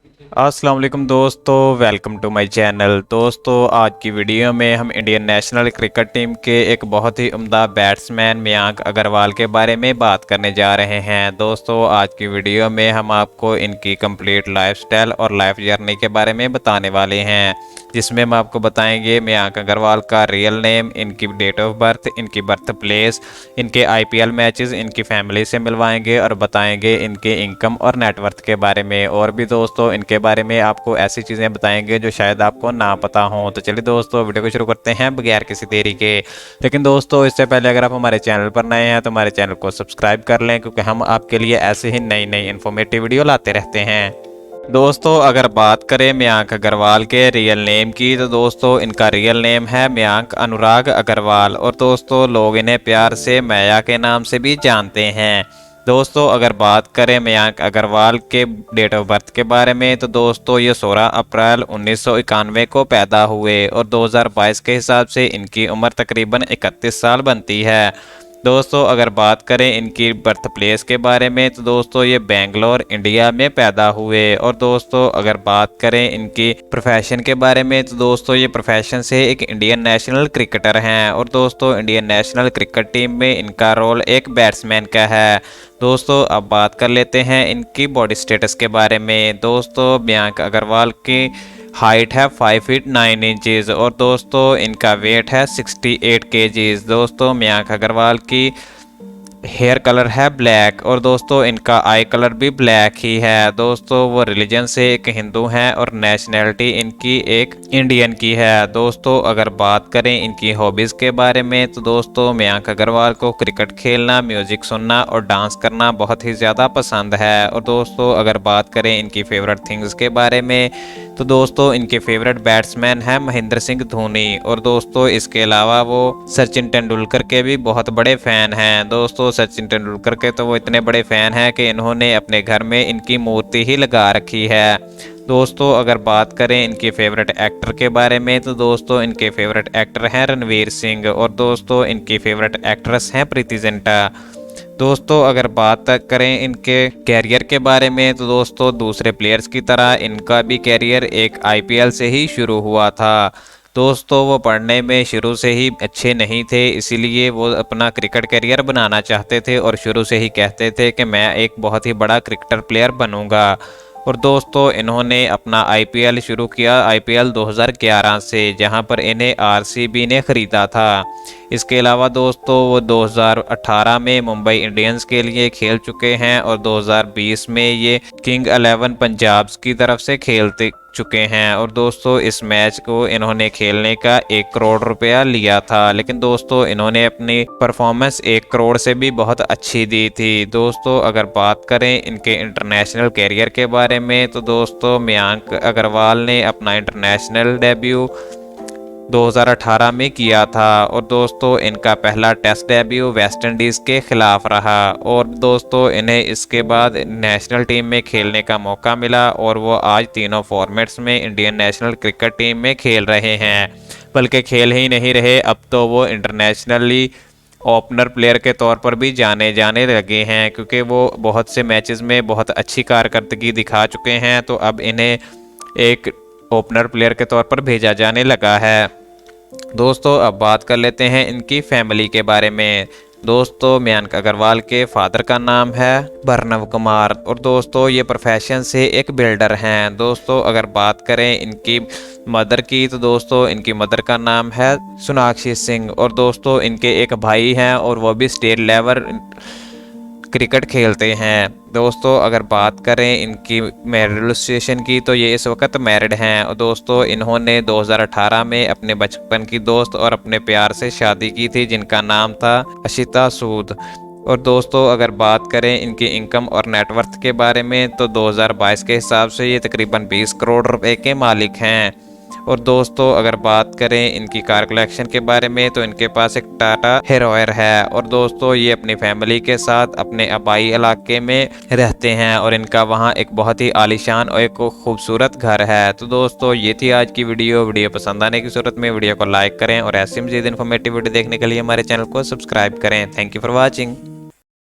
अस्सलाम वालेकुम दोस्तों, वेलकम टू माय चैनल। दोस्तों, आज की वीडियो में हम इंडियन नेशनल क्रिकेट टीम के एक बहुत ही उम्दा बैट्समैन मयांक अग्रवाल के बारे में बात करने जा रहे हैं। दोस्तों, आज की वीडियो में हम आपको इनकी कंप्लीट लाइफस्टाइल और लाइफ जर्नी के बारे में बताने वाले हैं, जिसमें हम आपको बताएंगे मयांक अग्रवाल का रियल नेम, इनकी डेट ऑफ बर्थ, इनकी बर्थ प्लेस, इनके आईपीएल मैचेस, इनकी फैमिली से मिलवाएंगे और बताएंगे इनके इनकम और नेटवर्थ के बारे में। और भी दोस्तों इनके बारे में आपको ऐसी चीज़ें बताएंगे जो शायद आपको ना पता हो। तो चलिए दोस्तों, वीडियो को शुरू करते हैं बगैर किसी देरी के। लेकिन दोस्तों, इससे पहले अगर आप हमारे चैनल पर नए हैं तो हमारे चैनल को सब्सक्राइब कर लें, क्योंकि हम आपके लिए ऐसे ही नई नई इन्फॉर्मेटिव वीडियो लाते रहते हैं। दोस्तों, अगर बात करें मयांक अग्रवाल के रियल नेम की, तो दोस्तों इनका रियल नेम है मयांक अनुराग अग्रवाल, और दोस्तों लोग इन्हें प्यार से मैया के नाम से भी जानते हैं। दोस्तों, अगर बात करें मयांक अग्रवाल के डेट ऑफ बर्थ के बारे में, तो दोस्तों ये 16 अप्रैल 1991 को पैदा हुए और 2022 के हिसाब से इनकी उम्र तकरीबन 31 साल बनती है। दोस्तों, अगर बात करें इनकी बर्थ प्लेस के बारे में, तो दोस्तों ये बेंगलोर इंडिया में पैदा हुए। और दोस्तों, अगर बात करें इनकी प्रोफेशन के बारे में, तो दोस्तों ये प्रोफेशन से एक इंडियन नेशनल क्रिकेटर हैं। और दोस्तों इंडियन नेशनल क्रिकेट टीम में इनका रोल एक बैट्समैन का है। दोस्तों, अब बात कर लेते हैं इनकी बॉडी स्टेटस के बारे में। दोस्तों, मयांक अग्रवाल की हाइट है 5 फीट 9 इंचज़ और दोस्तों इनका वेट है 68 केजीज। दोस्तों, मयांक अग्रवाल की हेयर कलर है ब्लैक और दोस्तों इनका आई कलर भी ब्लैक ही है। दोस्तों, वो रिलीजन से एक हिंदू हैं और नेशनैलिटी इनकी एक इंडियन की है। दोस्तों, अगर बात करें इनकी हॉबीज़ के बारे में, तो दोस्तों मयांक अग्रवाल को क्रिकेट खेलना, म्यूज़िक सुनना और डांस करना बहुत ही ज़्यादा पसंद है। और दोस्तों, अगर बात करें इनकी फेवरेट थिंग्स के बारे में, तो दोस्तों इनके फेवरेट बैट्समैन हैं महेंद्र सिंह धोनी, और दोस्तों इसके अलावा वो सचिन तेंदुलकर के भी बहुत बड़े फ़ैन हैं। दोस्तों, सचिन तेंदुलकर के तो वो इतने बड़े फ़ैन हैं कि इन्होंने अपने घर में इनकी मूर्ति ही लगा रखी है। दोस्तों, अगर बात करें इनके फेवरेट एक्टर के बारे में, तो दोस्तों इनके फेवरेट एक्टर हैं रणवीर सिंह और दोस्तों इनकी फेवरेट एक्ट्रेस हैं प्रीति जिंटा। दोस्तों, अगर बात करें इनके कैरियर के बारे में, तो दोस्तों दूसरे प्लेयर्स की तरह इनका भी कैरियर एक आईपीएल से ही शुरू हुआ था। दोस्तों, वो पढ़ने में शुरू से ही अच्छे नहीं थे, इसीलिए वो अपना क्रिकेट कैरियर बनाना चाहते थे और शुरू से ही कहते थे कि मैं एक बहुत ही बड़ा क्रिकेटर प्लेयर बनूंगा। और दोस्तों, इन्होंने अपना आईपीएल शुरू किया आईपीएल 2011 से, जहां पर इन्हें आरसीबी ने ख़रीदा था। इसके अलावा दोस्तों वो 2018 में मुंबई इंडियंस के लिए खेल चुके हैं और 2020 में ये किंग 11 पंजाब की तरफ से खेलते चुके हैं। और दोस्तों इस मैच को इन्होंने खेलने का 1 करोड़ रुपया लिया था, लेकिन दोस्तों इन्होंने अपनी परफॉर्मेंस 1 करोड़ से भी बहुत अच्छी दी थी। दोस्तों, अगर बात करें इनके इंटरनेशनल कैरियर के बारे में, तो दोस्तों मयांक अग्रवाल ने अपना इंटरनेशनल डेब्यू 2018 में किया था और दोस्तों इनका पहला टेस्ट डेब्यू वेस्ट इंडीज़ के खिलाफ रहा। और दोस्तों इन्हें इसके बाद नेशनल टीम में खेलने का मौका मिला और वो आज तीनों फॉर्मेट्स में इंडियन नेशनल क्रिकेट टीम में खेल रहे हैं। बल्कि खेल ही नहीं रहे, अब तो वो इंटरनेशनली ओपनर प्लेयर के तौर पर भी जाने लगे हैं, क्योंकि वो बहुत से मैचेस में बहुत अच्छी कारकर्दगी दिखा चुके हैं। तो अब इन्हें एक ओपनर प्लेयर के तौर पर भेजा जाने लगा है। दोस्तों, अब बात कर लेते हैं इनकी फैमिली के बारे में। दोस्तों, मयांक अग्रवाल के फादर का नाम है भरनव कुमार और दोस्तों ये प्रोफेशन से एक बिल्डर हैं। दोस्तों, अगर बात करें इनकी मदर की, तो दोस्तों इनकी मदर का नाम है सोनाक्षी सिंह और दोस्तों इनके एक भाई हैं और वो भी स्टेट लेवल क्रिकेट खेलते हैं। दोस्तों, अगर बात करें इनकी मैरिड सिचुएशन की, तो ये इस वक्त मैरिड हैं और दोस्तों इन्होंने 2018 में अपने बचपन की दोस्त और अपने प्यार से शादी की थी, जिनका नाम था अशिता सूद। और दोस्तों, अगर बात करें इनकी इनकम और नेटवर्थ के बारे में, तो 2022 के हिसाब से ये तकरीबन 20 करोड़ रुपए के मालिक हैं। और दोस्तों, अगर बात करें इनकी कार कलेक्शन के बारे में, तो इनके पास एक टाटा हेरोयर है और दोस्तों ये अपनी फैमिली के साथ अपने आबाई इलाके में रहते हैं और इनका वहाँ एक बहुत ही आलीशान और एक खूबसूरत घर है। तो दोस्तों ये थी आज की वीडियो पसंद आने की सूरत में वीडियो को लाइक करें और ऐसी मज़ीद इन्फॉर्मेटिव वीडियो देखने के लिए हमारे चैनल को सब्सक्राइब करें। Thank you for watching.